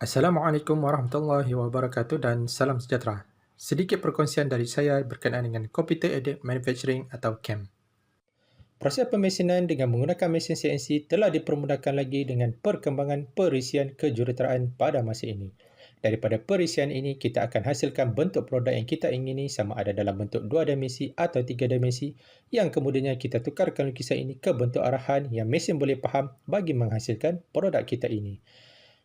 Assalamualaikum warahmatullahi wabarakatuh dan salam sejahtera. Sedikit perkongsian dari saya berkenaan dengan Computer Aided Manufacturing atau CAM. Proses pemesinan dengan menggunakan mesin CNC telah dipermudahkan lagi dengan perkembangan perisian kejuruteraan pada masa ini. Daripada perisian ini, kita akan hasilkan bentuk produk yang kita ingini sama ada dalam bentuk 2 dimensi atau 3 dimensi yang kemudiannya kita tukarkan lukisan ini ke bentuk arahan yang mesin boleh faham bagi menghasilkan produk kita ini.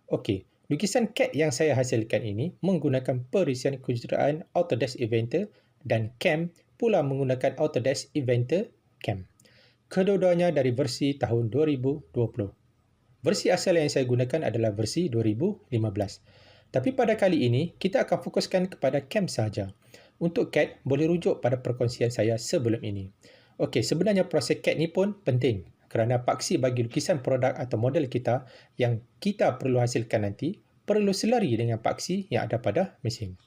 Okey, lukisan CAD yang saya hasilkan ini menggunakan perisian kejuruteraan Autodesk Inventor dan CAM pula menggunakan Autodesk Inventor CAM. Kedua-duanya dari versi tahun 2020. Versi asal yang saya gunakan adalah versi 2015. Tapi pada kali ini, kita akan fokuskan kepada CAM sahaja. Untuk CAD, boleh rujuk pada perkongsian saya sebelum ini. Okey, sebenarnya proses CAD ni pun penting kerana paksi bagi lukisan produk atau model kita yang kita perlu hasilkan nanti perlu selari dengan paksi yang ada pada mesin.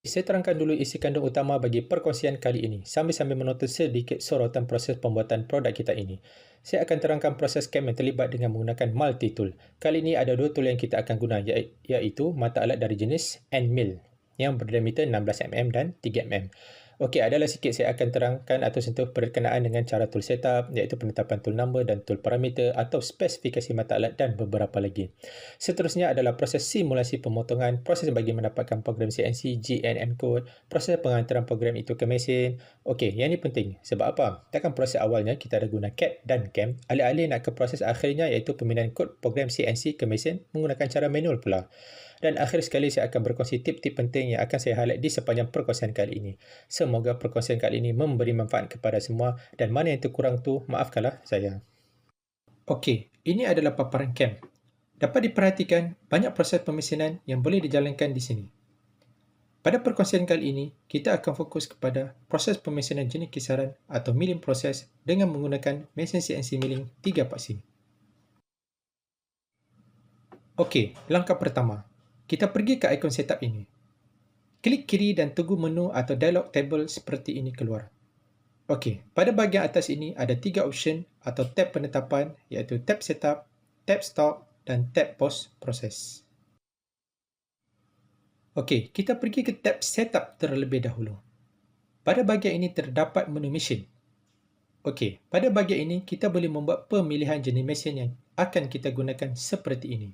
Saya terangkan dulu isi kandung utama bagi perkongsian kali ini sambil-sambil menonton sedikit sorotan proses pembuatan produk kita ini. Saya akan terangkan proses CAM yang terlibat dengan menggunakan multi-tool. Kali ini ada dua tool yang kita akan guna iaitu mata alat dari jenis end mill yang berdiameter 16mm dan 3mm. Okey, adalah sikit saya akan terangkan atau sentuh berkenaan dengan cara tool setup iaitu penetapan tool number dan tool parameter atau spesifikasi mata alat dan beberapa lagi. Seterusnya adalah proses simulasi pemotongan, proses bagi mendapatkan program CNC, GNM code, proses penghantaran program itu ke mesin. Okey, yang ini penting. Sebab apa? Takkan proses awalnya kita ada guna CAD dan CAM, alih-alih nak ke proses akhirnya iaitu pemindahan kod program CNC ke mesin menggunakan cara manual pula. Dan akhir sekali saya akan berkongsi tip-tip penting yang akan saya highlight di sepanjang perkongsian kali ini. Semoga perkongsian kali ini memberi manfaat kepada semua dan mana yang terkurang tu maafkanlah saya. Okey, ini adalah paparan CAM. Dapat diperhatikan banyak proses pemesinan yang boleh dijalankan di sini. Pada perkongsian kali ini, kita akan fokus kepada proses pemesinan jenis kisaran atau milling proses dengan menggunakan mesin CNC milling 3 paksi. Okey, langkah pertama. Kita pergi ke ikon setup ini. Klik kiri dan tunggu menu atau dialog table seperti ini keluar. Okey, pada bahagian atas ini ada 3 option atau tab penetapan iaitu tab setup, tab stop dan tab pause proses. Okey, kita pergi ke tab setup terlebih dahulu. Pada bahagian ini terdapat menu mesin. Okey, pada bahagian ini kita boleh membuat pemilihan jenis mesin yang akan kita gunakan seperti ini.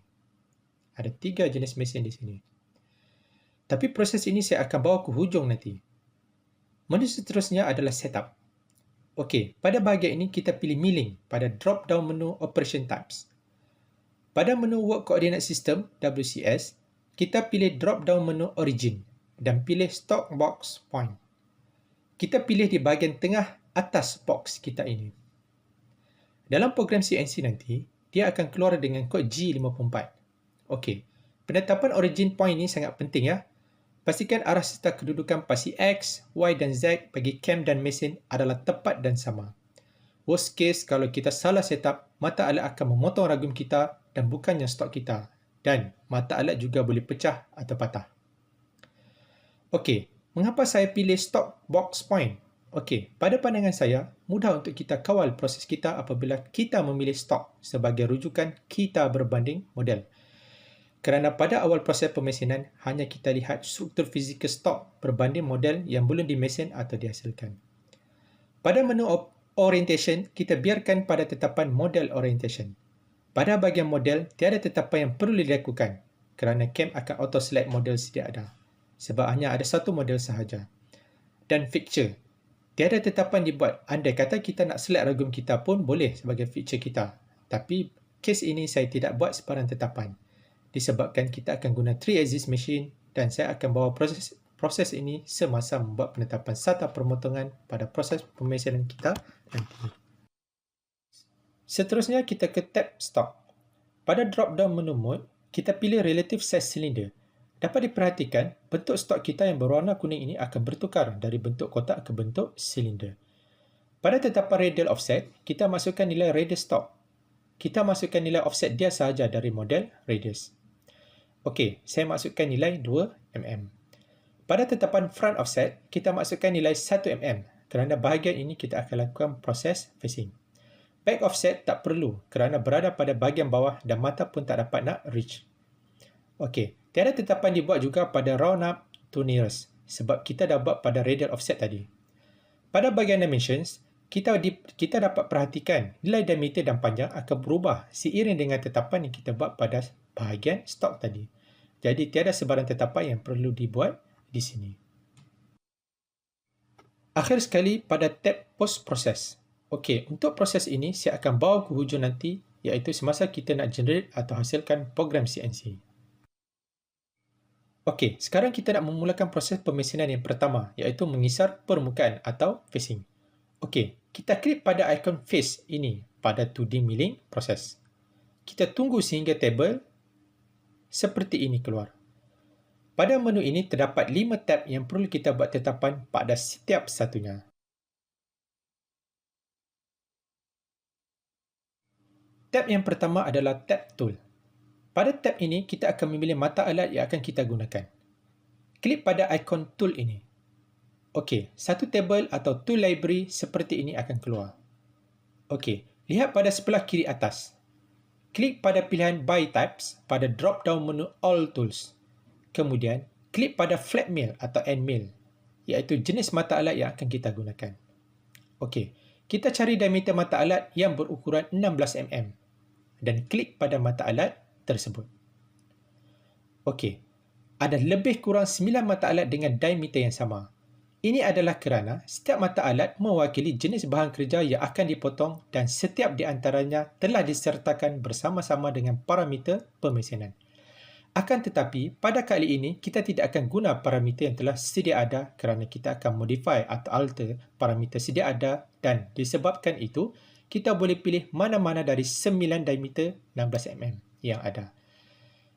Ada 3 jenis mesin di sini. Tapi proses ini saya akan bawa ke hujung nanti. Menu seterusnya adalah setup. Okey, pada bahagian ini kita pilih milling pada drop down menu operation types. Pada menu work coordinate system WCS, kita pilih drop down menu origin dan pilih stock box point. Kita pilih di bahagian tengah atas box kita ini. Dalam program CNC nanti, dia akan keluar dengan kod G54. Okey, penetapan origin point ini sangat penting ya. Pastikan arah serta kedudukan pasti X, Y dan Z bagi cam dan mesin adalah tepat dan sama. Worst case, kalau kita salah setup, mata alat akan memotong ragum kita dan bukannya stok kita. Dan mata alat juga boleh pecah atau patah. Okey, mengapa saya pilih stock box point? Okey, pada pandangan saya, mudah untuk kita kawal proses kita apabila kita memilih stok sebagai rujukan kita berbanding model. Kerana pada awal proses pemesinan, hanya kita lihat struktur fizikal stok berbanding model yang belum dimesin atau dihasilkan. Pada menu orientation, kita biarkan pada tetapan model orientation. Pada bahagian model, tiada tetapan yang perlu dilakukan kerana CAM akan auto-select model sedia ada. Sebab hanya ada satu model sahaja. Dan fixture. Tiada tetapan dibuat. Andai kata kita nak select ragum kita pun boleh sebagai fixture kita. Tapi, kes ini saya tidak buat sebarang tetapan. Disebabkan kita akan guna 3-axis machine dan saya akan bawa proses ini semasa membuat penetapan SATA pemotongan pada proses pemesinan kita nanti. Seterusnya kita ke tab stock. Pada drop down menu mode, kita pilih relative size cylinder. Dapat diperhatikan, bentuk stok kita yang berwarna kuning ini akan bertukar dari bentuk kotak ke bentuk silinder. Pada tetapan radial offset, kita masukkan nilai radius stok. Kita masukkan nilai offset dia sahaja dari model radius. Okey, saya masukkan nilai 2mm. Pada tetapan front offset, kita masukkan nilai 1mm kerana bahagian ini kita akan lakukan proses facing. Back offset tak perlu kerana berada pada bahagian bawah dan mata pun tak dapat nak reach. Okey, tiada tetapan dibuat juga pada round up to nearest sebab kita dah buat pada radial offset tadi. Pada bahagian dimensions, kita dapat perhatikan nilai diameter dan panjang akan berubah seiring dengan tetapan yang kita buat pada bahagian stalk tadi. Jadi tiada sebarang tetapan yang perlu dibuat di sini. Akhir sekali pada tab post process. Okey, untuk proses ini saya akan bawa ke hujung nanti iaitu semasa kita nak generate atau hasilkan program CNC. Okey, sekarang kita nak memulakan proses pemesinan yang pertama iaitu mengisar permukaan atau facing. Okey, kita klik pada ikon face ini pada 2D milling proses. Kita tunggu sehingga tabel seperti ini keluar. Pada menu ini terdapat 5 tab yang perlu kita buat tetapan pada setiap satunya. Tab yang pertama adalah tab tool. Pada tab ini, kita akan memilih mata alat yang akan kita gunakan. Klik pada ikon tool ini. Okey, satu tabel atau tool library seperti ini akan keluar. Okey, lihat pada sebelah kiri atas. Klik pada pilihan By Types pada drop-down menu All Tools. Kemudian, klik pada Flat Mill atau End Mill, iaitu jenis mata alat yang akan kita gunakan. Okey, kita cari diameter mata alat yang berukuran 16 mm dan klik pada mata alat tersebut. Okey, ada lebih kurang 9 mata alat dengan diameter yang sama. Ini adalah kerana setiap mata alat mewakili jenis bahan kerja yang akan dipotong dan setiap di antaranya telah disertakan bersama-sama dengan parameter pemesinan. Akan tetapi, pada kali ini, kita tidak akan guna parameter yang telah sedia ada kerana kita akan modify atau alter parameter sedia ada dan disebabkan itu, kita boleh pilih mana-mana dari 9 diameter 16 mm yang ada.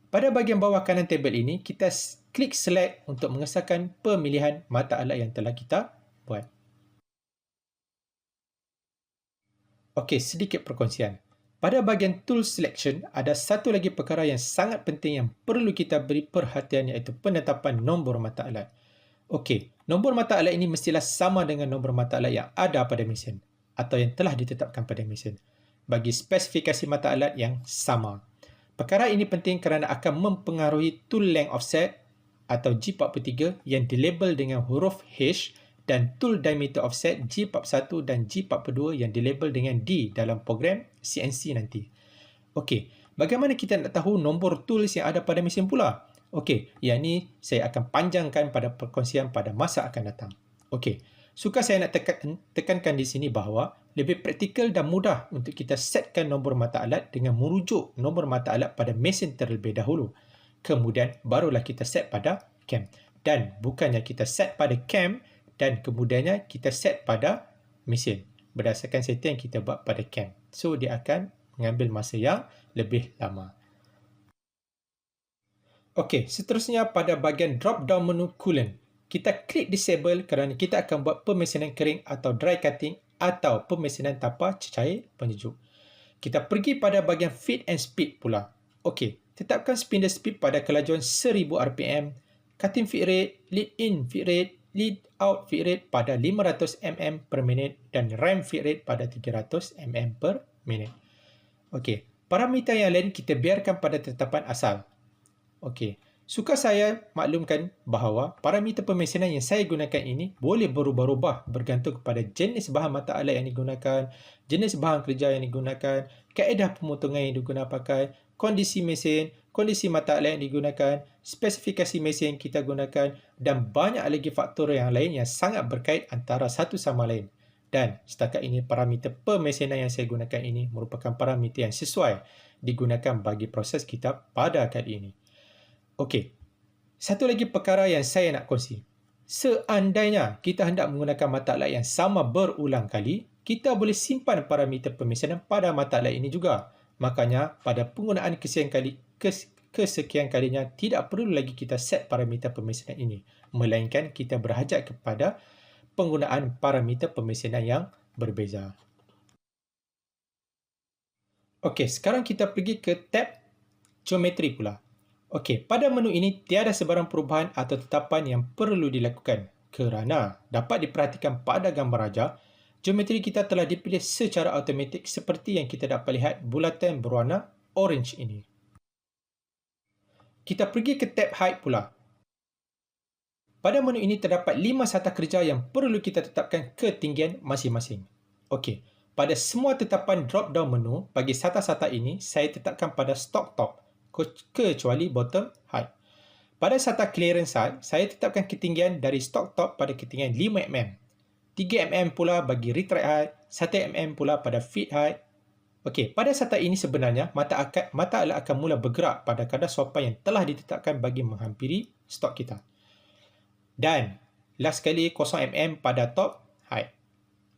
Pada bahagian bawah kanan tabel ini, kita klik select untuk mengesahkan pemilihan mata alat yang telah kita buat. Okey, sedikit perkongsian. Pada bahagian tool selection, ada satu lagi perkara yang sangat penting yang perlu kita beri perhatian iaitu penetapan nombor mata alat. Okey, nombor mata alat ini mestilah sama dengan nombor mata alat yang ada pada mesin atau yang telah ditetapkan pada mesin bagi spesifikasi mata alat yang sama. Perkara ini penting kerana akan mempengaruhi tool length offset atau G43 yang dilabel dengan huruf H dan tool diameter offset G41 dan G42 yang dilabel dengan D dalam program CNC nanti. Okey, bagaimana kita nak tahu nombor tools yang ada pada mesin pula? Okey, yang ni saya akan panjangkan pada perkongsian pada masa akan datang. Okey, suka saya nak tekankan di sini bahawa lebih praktikal dan mudah untuk kita setkan nombor mata alat dengan merujuk nombor mata alat pada mesin terlebih dahulu. Kemudian barulah kita set pada cam. Dan bukannya kita set pada cam dan kemudiannya kita set pada mesin berdasarkan setting yang kita buat pada cam. So, dia akan mengambil masa yang lebih lama. Okey, seterusnya pada bahagian drop-down menu coolant. Kita klik disable kerana kita akan buat pemesinan kering atau dry cutting atau pemesinan tanpa cecair penyejuk. Kita pergi pada bahagian feed and speed pula. Okey, tetapkan spindle speed pada kelajuan 1000 RPM, cutting feed rate, lead in feed rate, lead out feed rate pada 500 mm per minit dan ram feed rate pada 300 mm per minit. Okey, parameter yang lain kita biarkan pada tetapan asal. Okey, suka saya maklumkan bahawa parameter pemesinan yang saya gunakan ini boleh berubah-ubah bergantung kepada jenis bahan mata alat yang digunakan, jenis bahan kerja yang digunakan, kaedah pemotongan yang digunakan pakai, kondisi mesin, kondisi mata alat yang digunakan, spesifikasi mesin yang kita gunakan dan banyak lagi faktor yang lain yang sangat berkait antara satu sama lain. Dan setakat ini parameter pemesinan yang saya gunakan ini merupakan parameter yang sesuai digunakan bagi proses kita pada kali ini. Okey, satu lagi perkara yang saya nak kongsi. Seandainya kita hendak menggunakan mata alat yang sama berulang kali, kita boleh simpan parameter pemesinan pada mata alat ini juga. Makanya, pada penggunaan kesekian kalinya, tidak perlu lagi kita set parameter pemesinan ini, melainkan kita berhajat kepada penggunaan parameter pemesinan yang berbeza. Okey, sekarang kita pergi ke tab geometri pula. Okey, pada menu ini tiada sebarang perubahan atau tetapan yang perlu dilakukan kerana dapat diperhatikan pada gambar raja, geometri kita telah dipilih secara automatik seperti yang kita dapat lihat bulatan berwarna orange ini. kita pergi ke tab Hide pula. Pada menu ini terdapat 5 sata kerja yang perlu kita tetapkan ketinggian masing-masing. Okey, pada semua tetapan drop-down menu bagi sata-sata ini, saya tetapkan pada stock top kecuali bottom height. Pada sata clearance height, saya tetapkan ketinggian dari stock top pada ketinggian 5mm. 3mm pula bagi retract height, 1mm pula pada feed height. Okey, pada sata ini sebenarnya mata alat akan mula bergerak pada kadar sopan yang telah ditetapkan bagi menghampiri stok kita. Dan last sekali 0mm pada top height.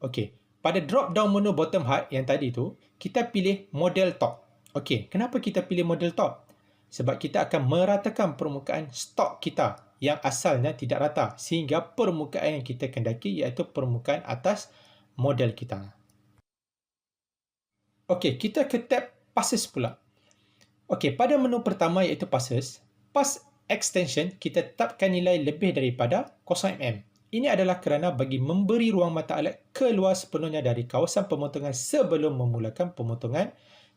Okey, pada drop down menu bottom height yang tadi tu, kita pilih model top. Okey, kenapa kita pilih model top? Sebab kita akan meratakan permukaan stok kita yang asalnya tidak rata sehingga permukaan yang kita kendaki iaitu permukaan atas model kita. Okey, kita ke tab passes pula. Okey, pada menu pertama iaitu passes, pass extension kita tetapkan nilai lebih daripada 0mm. Ini adalah kerana bagi memberi ruang mata alat keluar sepenuhnya dari kawasan pemotongan sebelum memulakan pemotongan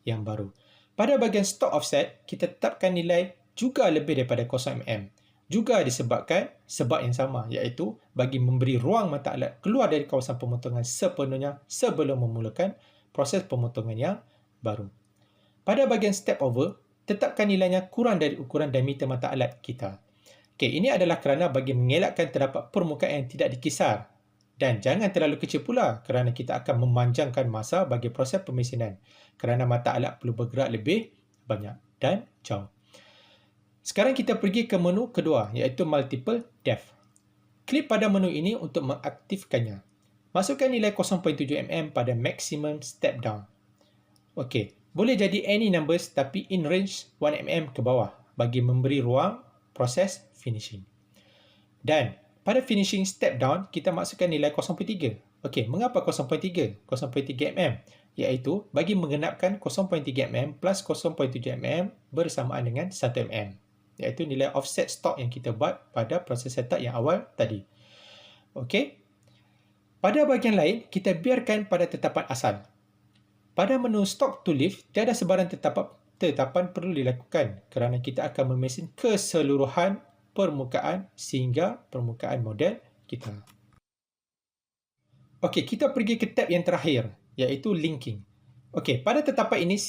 yang baru. Pada bahagian stop offset, kita tetapkan nilai juga lebih daripada 0mm. Juga disebabkan sebab yang sama, iaitu bagi memberi ruang mata alat keluar dari kawasan pemotongan sepenuhnya sebelum memulakan proses pemotongan yang baru. Pada bahagian step over, tetapkan nilainya kurang dari ukuran diameter mata alat kita. Okey, ini adalah kerana bagi mengelakkan terdapat permukaan yang tidak dikisar. Dan jangan terlalu kecil pula kerana kita akan memanjangkan masa bagi proses pemesinan kerana mata alat perlu bergerak lebih banyak dan jauh. Sekarang kita pergi ke menu kedua iaitu multiple depth. Klik pada menu ini untuk mengaktifkannya. Masukkan nilai 0.7mm pada maximum step down. Okey, boleh jadi any numbers tapi in range 1mm ke bawah bagi memberi ruang proses finishing. Dan pada finishing step down, kita masukkan nilai 0.3. Okey, mengapa 0.3? 0.3mm iaitu bagi menggenapkan 0.3mm plus 0.7mm bersamaan dengan 1mm, iaitu nilai offset stock yang kita buat pada proses setup yang awal tadi. Okey. Pada bahagian lain, kita biarkan pada tetapan asal. Pada menu stock to lift, tiada sebarang tetapan perlu dilakukan kerana kita akan memesin keseluruhan permukaan sehingga permukaan model kita. Okey, kita pergi ke tab yang terakhir iaitu linking. Okey, pada tetapan ini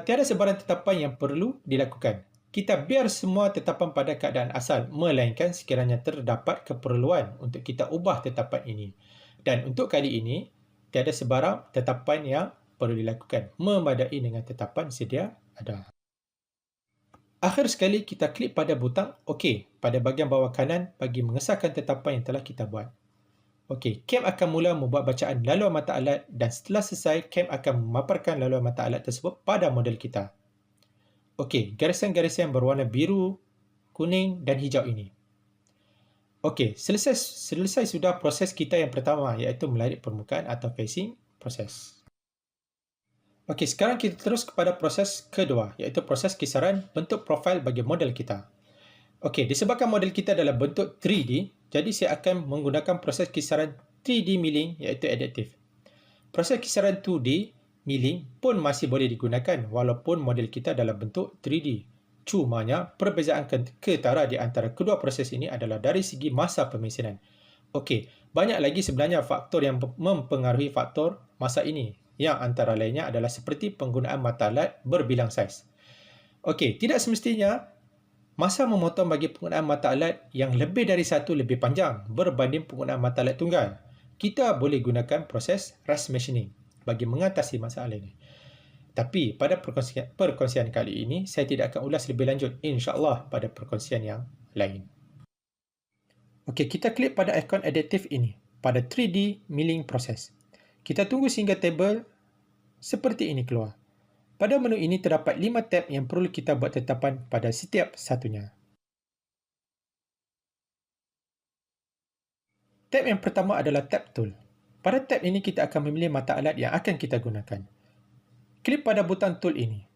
tiada sebarang tetapan yang perlu dilakukan. Kita biar semua tetapan pada keadaan asal melainkan sekiranya terdapat keperluan untuk kita ubah tetapan ini. Dan untuk kali ini, tiada sebarang tetapan yang perlu dilakukan, memadai dengan tetapan sedia ada. Akhir sekali, kita klik pada butang OK pada bahagian bawah kanan bagi mengesahkan tetapan yang telah kita buat. Okey, CAM akan mula membuat bacaan laluan mata alat dan setelah selesai, CAM akan memaparkan laluan mata alat tersebut pada model kita. Okey, garisan-garisan berwarna biru, kuning dan hijau ini. Okey, selesai sudah proses kita yang pertama iaitu melarik permukaan atau facing proses. Okey, sekarang kita terus kepada proses kedua iaitu proses kisaran bentuk profil bagi model kita. Okey, disebabkan model kita adalah bentuk 3D, jadi saya akan menggunakan proses kisaran 3D milling iaitu adaptive. Proses kisaran 2D milling pun masih boleh digunakan walaupun model kita dalam bentuk 3D. Cumanya, perbezaan ketara di antara kedua proses ini adalah dari segi masa pemesinan. Okey, banyak lagi sebenarnya faktor yang mempengaruhi faktor masa ini, yang antara lainnya adalah seperti penggunaan mata alat berbilang saiz. Okey, tidak semestinya masa memotong bagi penggunaan mata alat yang lebih dari satu lebih panjang berbanding penggunaan mata alat tunggal. Kita boleh gunakan proses rush machining bagi mengatasi masalah ini. Tapi pada perkongsian kali ini, saya tidak akan ulas lebih lanjut, insya-Allah pada perkongsian yang lain. Okey, kita klik pada ikon adaptive ini pada 3D milling proses. Kita tunggu sehingga tabel seperti ini keluar. Pada menu ini terdapat 5 tab yang perlu kita buat tetapan pada setiap satunya. Tab yang pertama adalah tab tool. Pada tab ini kita akan memilih mata alat yang akan kita gunakan. Klik pada butang tool ini.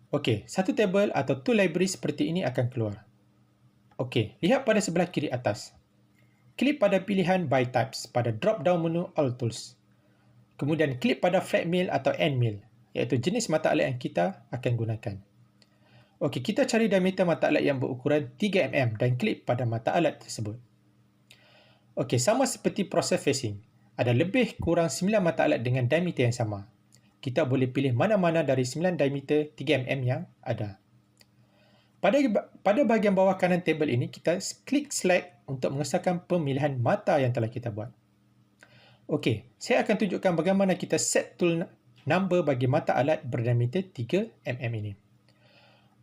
Okey, satu tabel atau tool library seperti ini akan keluar. Okey, lihat pada sebelah kiri atas. Klik pada pilihan by types pada drop down menu all tools. Kemudian klik pada flat mill atau end mill, iaitu jenis mata alat yang kita akan gunakan. Okey, kita cari diameter mata alat yang berukuran 3mm dan klik pada mata alat tersebut. Okey, sama seperti proses facing. Ada lebih kurang 9 mata alat dengan diameter yang sama. Kita boleh pilih mana-mana dari 9 diameter 3mm yang ada. Pada bahagian bawah kanan tabel ini, kita klik slide untuk mengesahkan pemilihan mata yang telah kita buat. Okey, saya akan tunjukkan bagaimana kita set tool number bagi mata alat berdiameter 3mm ini.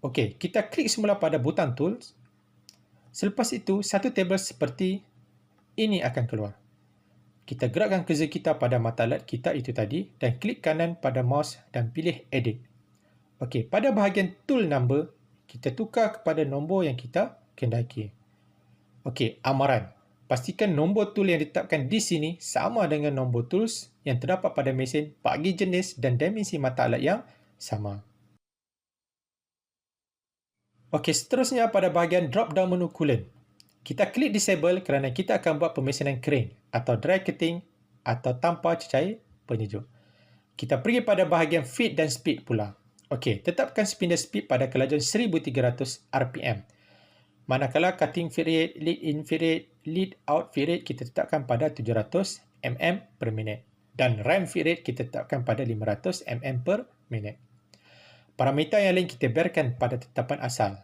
Okey, kita klik semula pada butang tools. Selepas itu, satu tabel seperti ini akan keluar. Kita gerakkan cursor kita pada mata alat kita itu tadi dan klik kanan pada mouse dan pilih edit. Okey, pada bahagian tool number, kita tukar kepada nombor yang kita kehendaki. Okey, amaran. Pastikan nombor tool yang ditetapkan di sini sama dengan nombor tools yang terdapat pada mesin bagi jenis dan dimensi mata alat yang sama. Okey, seterusnya pada bahagian drop down menu coolant. Kita klik disable kerana kita akan buat pemesanan crane atau dry cutting atau tanpa cecair penyejuk. Kita pergi pada bahagian feed dan speed pula. Okey, tetapkan spindle speed pada kelajuan 1300 RPM. Manakala cutting feed rate, lead in feed rate, lead out feed rate kita tetapkan pada 700 mm per minit dan ram feed rate kita tetapkan pada 500 mm per minit. Parameter yang lain kita biarkan pada tetapan asal.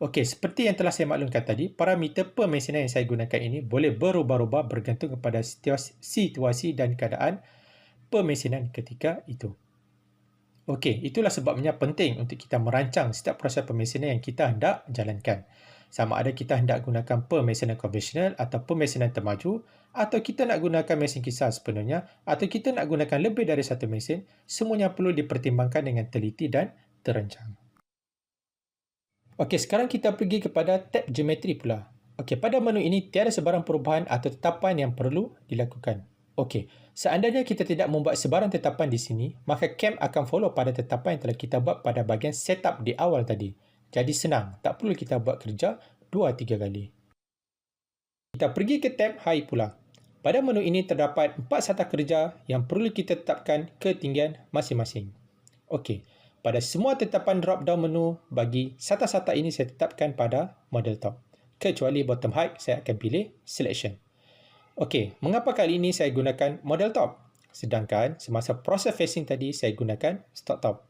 Okey, seperti yang telah saya maklumkan tadi, parameter pemesinan yang saya gunakan ini boleh berubah-ubah bergantung kepada situasi dan keadaan pemesinan ketika itu. Okey, itulah sebabnya penting untuk kita merancang setiap proses pemesinan yang kita hendak jalankan. Sama ada kita hendak gunakan pemesinan konvensional atau pemesinan termaju, atau kita nak gunakan mesin kisar sepenuhnya, atau kita nak gunakan lebih dari satu mesin, semuanya perlu dipertimbangkan dengan teliti dan terancang. Okey, sekarang kita pergi kepada tab geometri pula. Okey, pada menu ini tiada sebarang perubahan atau tetapan yang perlu dilakukan. Okey, seandainya kita tidak membuat sebarang tetapan di sini, maka CAM akan follow pada tetapan yang telah kita buat pada bahagian setup di awal tadi. Jadi senang, tak perlu kita buat kerja 2-3 kali. Kita pergi ke tab High pula. Pada menu ini terdapat 4 sata kerja yang perlu kita tetapkan ketinggian masing-masing. Okey, pada semua tetapan drop down menu bagi sata-sata ini saya tetapkan pada model top. Kecuali bottom height, saya akan pilih selection. Okey, mengapa kali ini saya gunakan model top? Sedangkan semasa proses facing tadi saya gunakan stock top.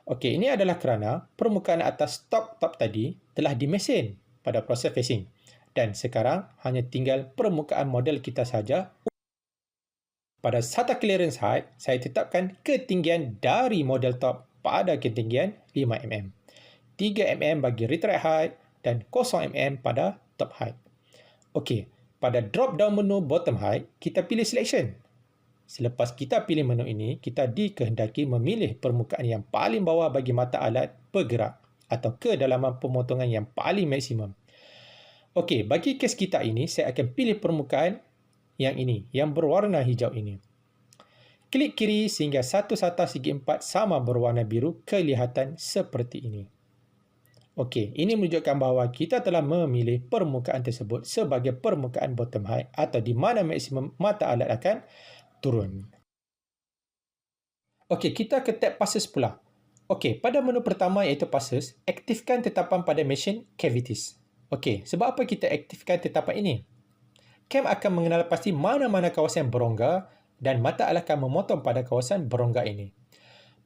Okey, ini adalah kerana permukaan atas stock top tadi telah dimesin pada proses facing. Dan sekarang hanya tinggal permukaan model kita saja. Pada sata clearance height, saya tetapkan ketinggian dari model top pada ketinggian 5mm. 3mm bagi retract height dan 0mm pada top height. Okey, pada drop down menu bottom height, kita pilih selection. Selepas kita pilih menu ini, kita dikehendaki memilih permukaan yang paling bawah bagi mata alat bergerak atau kedalaman pemotongan yang paling maksimum. Okey, bagi kes kita ini, saya akan pilih permukaan yang ini, yang berwarna hijau ini. Klik kiri sehingga satu sata segi empat sama berwarna biru kelihatan seperti ini. Okey, ini menunjukkan bahawa kita telah memilih permukaan tersebut sebagai permukaan bottom height atau di mana maksimum mata alat akan turun. Okey, kita ke tab passes pula. Okey, pada menu pertama iaitu passes, aktifkan tetapan pada mesin cavities. Okey, sebab apa kita aktifkan tetapan ini? CAM akan mengenal pasti mana-mana kawasan berongga dan mata alat akan memotong pada kawasan berongga ini.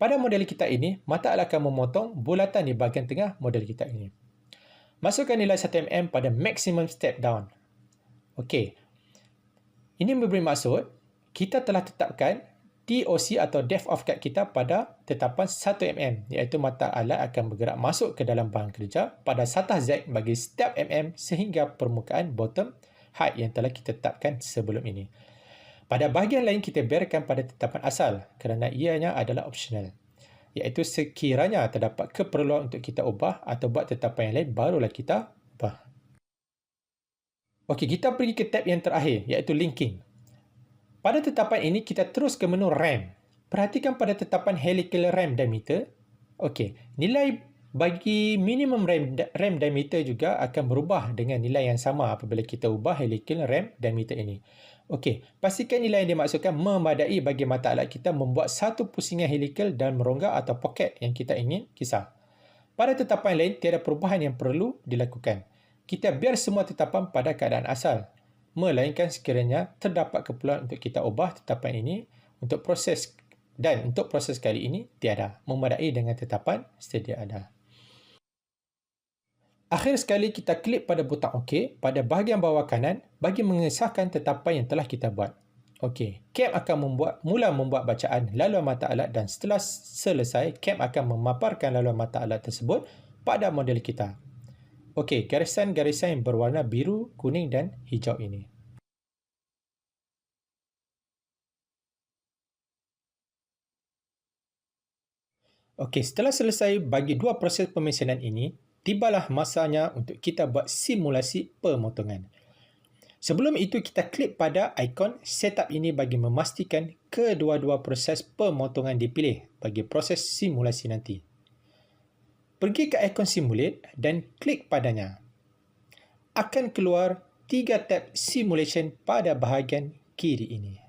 Pada model kita ini, mata alat akan memotong bulatan di bahagian tengah model kita ini. Masukkan nilai 1mm pada maximum step down. Okey. Ini memberi maksud, kita telah tetapkan DOC atau depth of cut kita pada tetapan 1mm, iaitu mata alat akan bergerak masuk ke dalam bahan kerja pada satah Z bagi setiap mm sehingga permukaan bottom height yang telah kita tetapkan sebelum ini. Pada bahagian lain kita biarkan pada tetapan asal kerana ianya adalah optional. Iaitu sekiranya terdapat keperluan untuk kita ubah atau buat tetapan yang lain barulah kita ubah. Okey, kita pergi ke tab yang terakhir iaitu linking. Pada tetapan ini kita terus ke menu RAM. Perhatikan pada tetapan helical RAM diameter. Okey, nilai bagi minimum RAM diameter juga akan berubah dengan nilai yang sama apabila kita ubah helical RAM diameter ini. Okey, pastikan nilai yang dimaksudkan memadai bagi mata alat kita membuat satu pusingan helical dan merongga atau pocket yang kita ingin kisar. Pada tetapan lain, tiada perubahan yang perlu dilakukan. Kita biar semua tetapan pada keadaan asal, melainkan sekiranya terdapat keperluan untuk kita ubah tetapan ini untuk proses, dan untuk proses kali ini tiada, memadai dengan tetapan sedia ada. Akhir sekali, kita klik pada butang OK pada bahagian bawah kanan bagi mengesahkan tetapan yang telah kita buat. Okey, CAM akan mula membuat bacaan laluan mata alat dan setelah selesai, CAM akan memaparkan laluan mata alat tersebut pada model kita. Okey, garisan-garisan yang berwarna biru, kuning dan hijau ini. Okey, setelah selesai bagi dua proses pemesanan ini, tibalah masanya untuk kita buat simulasi pemotongan. Sebelum itu, kita klik pada ikon setup ini bagi memastikan kedua-dua proses pemotongan dipilih bagi proses simulasi nanti. Pergi ke ikon simulate dan klik padanya. Akan keluar 3 tab simulation pada bahagian kiri ini.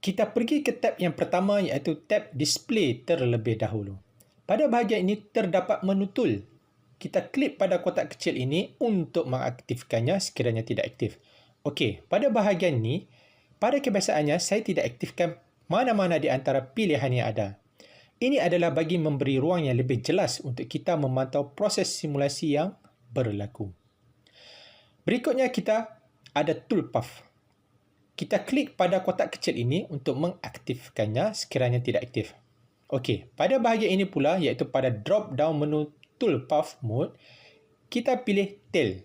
Kita pergi ke tab yang pertama iaitu tab display terlebih dahulu. Pada bahagian ini terdapat menu tool. Kita klik pada kotak kecil ini untuk mengaktifkannya sekiranya tidak aktif. Okey, pada bahagian ini, pada kebiasaannya saya tidak aktifkan mana-mana di antara pilihan yang ada. Ini adalah bagi memberi ruang yang lebih jelas untuk kita memantau proses simulasi yang berlaku. Berikutnya kita ada toolpath. Kita klik pada kotak kecil ini untuk mengaktifkannya sekiranya tidak aktif. Okey, pada bahagian ini pula iaitu pada drop down menu toolpath mode, kita pilih tail.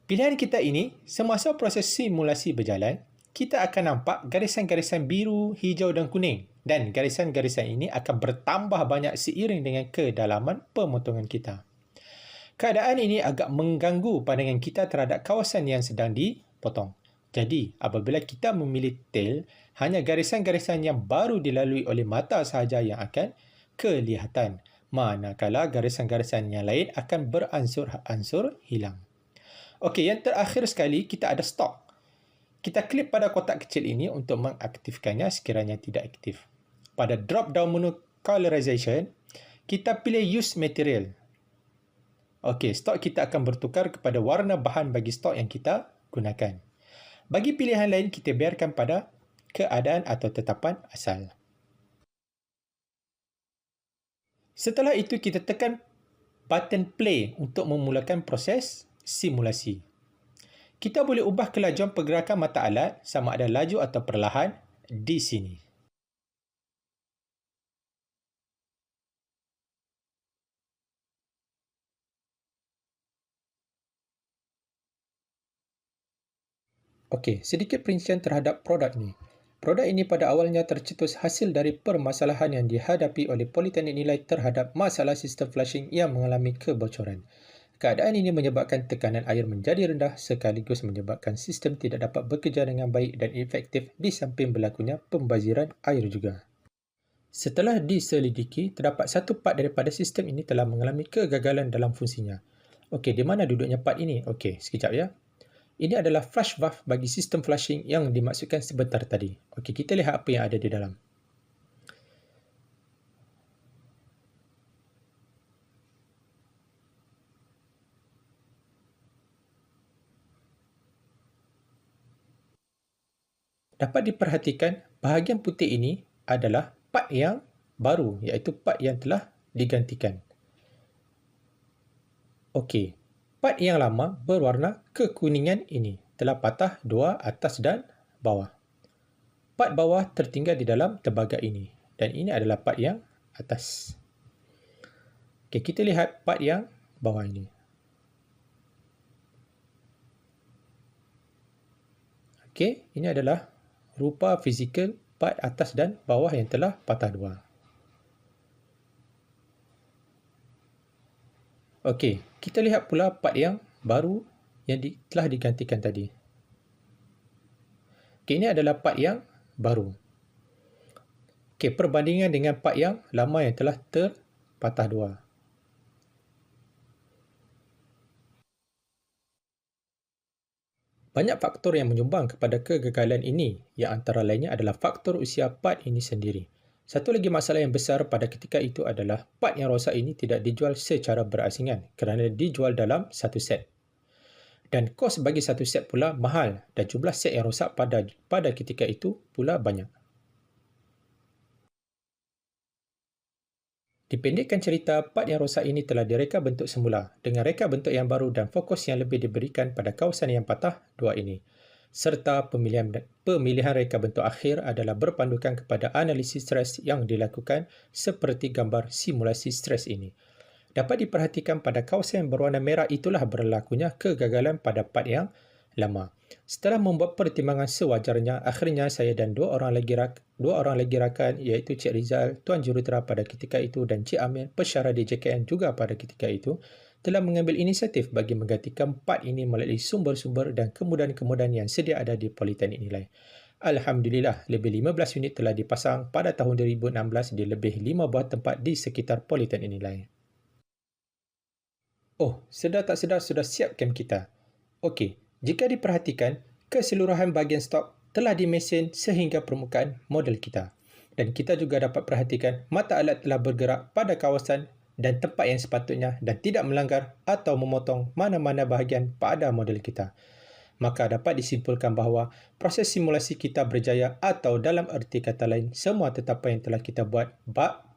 Pilihan kita ini, semasa proses simulasi berjalan, kita akan nampak garisan-garisan biru, hijau dan kuning, dan garisan-garisan ini akan bertambah banyak seiring dengan kedalaman pemotongan kita. Keadaan ini agak mengganggu pandangan kita terhadap kawasan yang sedang dipotong. Jadi, apabila kita memilih tail, hanya garisan-garisan yang baru dilalui oleh mata sahaja yang akan kelihatan, manakala garisan-garisan yang lain akan beransur-ansur hilang. Okey, yang terakhir sekali, kita ada stop. Kita klik pada kotak kecil ini untuk mengaktifkannya sekiranya tidak aktif. Pada drop down menu colorization, kita pilih use material. Okey, stok kita akan bertukar kepada warna bahan bagi stok yang kita gunakan. Bagi pilihan lain, kita biarkan pada keadaan atau tetapan asal. Setelah itu, kita tekan button play untuk memulakan proses simulasi. Kita boleh ubah kelajuan pergerakan mata alat sama ada laju atau perlahan di sini. Okey, sedikit perincian terhadap produk ini. Produk ini pada awalnya tercetus hasil dari permasalahan yang dihadapi oleh Politeknik Nilai terhadap masalah sistem flushing yang mengalami kebocoran. Keadaan ini menyebabkan tekanan air menjadi rendah sekaligus menyebabkan sistem tidak dapat bekerja dengan baik dan efektif di samping berlakunya pembaziran air juga. Setelah diselidiki, terdapat satu part daripada sistem ini telah mengalami kegagalan dalam fungsinya. Okey, di mana duduknya part ini? Okey, sekejap ya. Ini adalah flush valve bagi sistem flushing yang dimaksudkan sebentar tadi. Okey, kita lihat apa yang ada di dalam. Dapat diperhatikan, bahagian putih ini adalah part yang baru, iaitu part yang telah digantikan. Okey, part yang lama berwarna kekuningan ini telah patah dua atas dan bawah. Part bawah tertinggal di dalam tembaga ini dan ini adalah part yang atas. Okey, kita lihat part yang bawah ini. Okey, ini adalah rupa fizikal part atas dan bawah yang telah patah dua. Okey, kita lihat pula part yang baru yang telah digantikan tadi. Okey, ini adalah part yang baru. Okey, perbandingan dengan part yang lama yang telah terpatah dua. Banyak faktor yang menyumbang kepada kegagalan ini, yang antara lainnya adalah faktor usia part ini sendiri. Satu lagi masalah yang besar pada ketika itu adalah part yang rosak ini tidak dijual secara berasingan kerana dijual dalam satu set. Dan kos bagi satu set pula mahal dan jumlah set yang rosak pada ketika itu pula banyak. Dipendekkan cerita, part yang rosak ini telah direka bentuk semula dengan reka bentuk yang baru dan fokus yang lebih diberikan pada kawasan yang patah dua ini. Serta pemilihan reka bentuk akhir adalah berpandukan kepada analisis stres yang dilakukan seperti gambar simulasi stres ini. Dapat diperhatikan pada kawasan yang berwarna merah itulah berlakunya kegagalan pada part yang lama. Setelah membuat pertimbangan sewajarnya, akhirnya saya dan dua orang lagi rakan iaitu Cik Rizal, Tuan Jurutera pada ketika itu dan Cik Amir, pesyarah di JKN juga pada ketika itu, telah mengambil inisiatif bagi menggantikan part ini melalui sumber-sumber dan kemudahan-kemudahan yang sedia ada di Politeknik Nilai. Alhamdulillah, lebih 15 unit telah dipasang pada tahun 2016 di lebih 5 buah tempat di sekitar Politeknik Nilai. Oh, sedar tak sedar sudah siap kem kita. Okey, jika diperhatikan, keseluruhan bahagian stok telah dimesin sehingga permukaan model kita. Dan kita juga dapat perhatikan mata alat telah bergerak pada kawasan dan tempat yang sepatutnya dan tidak melanggar atau memotong mana-mana bahagian pada model kita. Maka dapat disimpulkan bahawa proses simulasi kita berjaya atau dalam erti kata lain, semua tetapan yang telah kita buat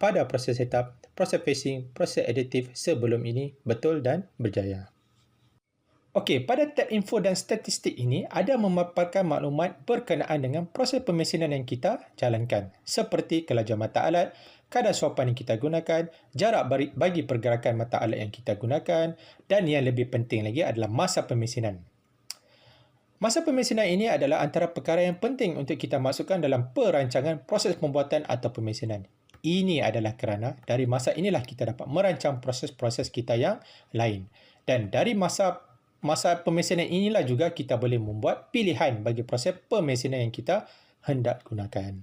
pada proses setup, proses pacing, proses additive sebelum ini betul dan berjaya. Okey, pada tab info dan statistik ini ada memaparkan maklumat berkenaan dengan proses pemesinan yang kita jalankan seperti kelajuan mata alat, kadar suapan yang kita gunakan, jarak bagi pergerakan mata alat yang kita gunakan dan yang lebih penting lagi adalah masa pemesinan. Masa pemesinan ini adalah antara perkara yang penting untuk kita masukkan dalam perancangan proses pembuatan atau pemesinan. Ini adalah kerana dari masa inilah kita dapat merancang proses-proses kita yang lain. Dan dari masa pemesinan inilah juga kita boleh membuat pilihan bagi proses pemesinan yang kita hendak gunakan.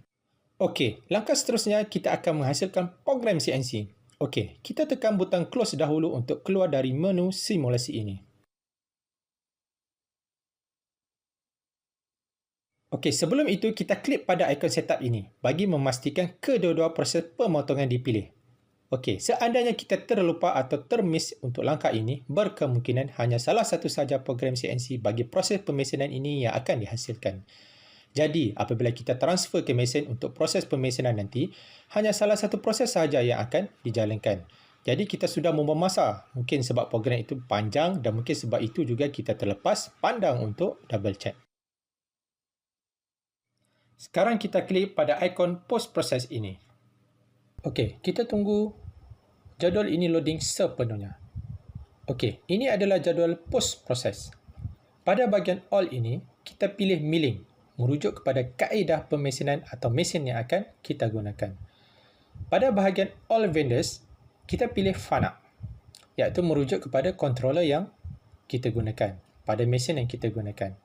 Okey, langkah seterusnya kita akan menghasilkan program CNC. Okey, kita tekan butang close dahulu untuk keluar dari menu simulasi ini. Okey, sebelum itu kita klik pada ikon setup ini bagi memastikan kedua-dua proses pemotongan dipilih. Okey, seandainya kita terlupa atau termiss untuk langkah ini, berkemungkinan hanya salah satu sahaja program CNC bagi proses pemesinan ini yang akan dihasilkan. Jadi, apabila kita transfer ke mesin untuk proses pemesinan nanti, hanya salah satu proses sahaja yang akan dijalankan. Jadi, kita sudah membuang masa. Mungkin sebab program itu panjang dan mungkin sebab itu juga kita terlepas pandang untuk double check. Sekarang kita klik pada ikon post process ini. Okey, kita tunggu jadual ini loading sepenuhnya. Okey, ini adalah jadual post process. Pada bahagian all ini, kita pilih milling, merujuk kepada kaedah pemesinan atau mesin yang akan kita gunakan. Pada bahagian all vendors, kita pilih FANUC, iaitu merujuk kepada controller yang kita gunakan pada mesin yang kita gunakan.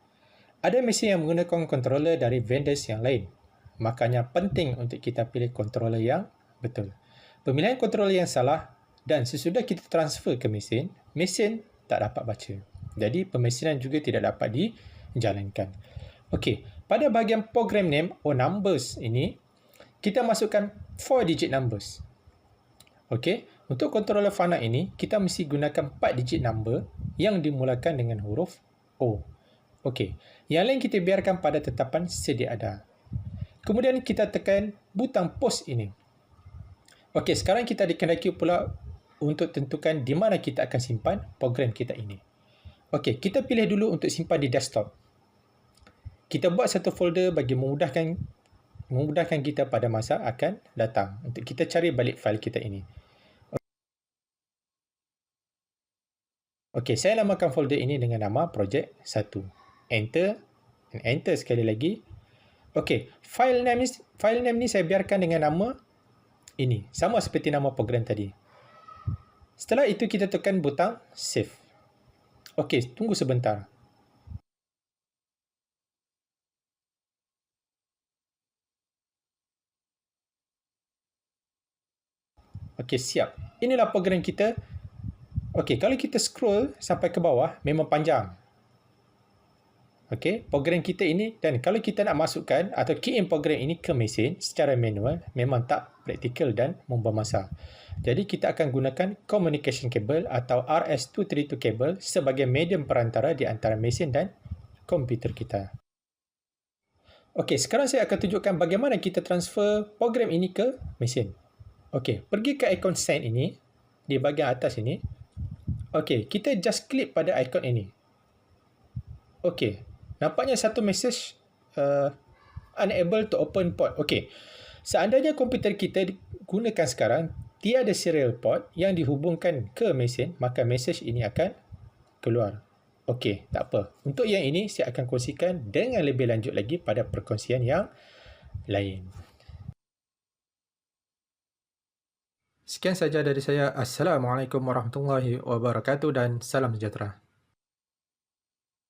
Ada mesin yang menggunakan controller dari vendors yang lain. Makanya penting untuk kita pilih controller yang betul. Pemilihan controller yang salah dan sesudah kita transfer ke mesin, mesin tak dapat baca. Jadi pemesinan juga tidak dapat dijalankan. Okey, pada bahagian program name or numbers ini, kita masukkan 4 digit numbers. Okey, untuk controller FANUC ini, kita mesti gunakan 4 digit number yang dimulakan dengan huruf O. Okey, yang lain kita biarkan pada tetapan sedia ada. Kemudian kita tekan butang post ini. Okey, sekarang kita dikendaki pula untuk tentukan di mana kita akan simpan program kita ini. Okey, kita pilih dulu untuk simpan di desktop. Kita buat satu folder bagi memudahkan kita pada masa akan datang untuk kita cari balik fail kita ini. Okey, saya namakan folder ini dengan nama projek 1. Enter dan enter sekali lagi. Okey, file name ni saya biarkan dengan nama ini, sama seperti nama program tadi. Setelah itu kita tekan butang save. Okey, tunggu sebentar. Okey, siap. Inilah program kita. Okey, kalau kita scroll sampai ke bawah memang panjang. Okey, program kita ini, dan kalau kita nak masukkan atau key in program ini ke mesin secara manual memang tak praktikal dan membuang masa. Jadi kita akan gunakan communication cable atau RS-232 cable sebagai medium perantara di antara mesin dan komputer kita. Okey, sekarang saya akan tunjukkan bagaimana kita transfer program ini ke mesin. Okey, pergi ke ikon send ini di bahagian atas ini. Okey, kita just klik pada ikon ini. Okey, nampaknya satu message unable to open port. Okey, seandainya komputer kita digunakan sekarang tiada serial port yang dihubungkan ke mesin, maka message ini akan keluar. Okey, tak apa. Untuk yang ini saya akan kongsikan dengan lebih lanjut lagi pada perkongsian yang lain. Sekian saja dari saya. Assalamualaikum warahmatullahi wabarakatuh dan salam sejahtera.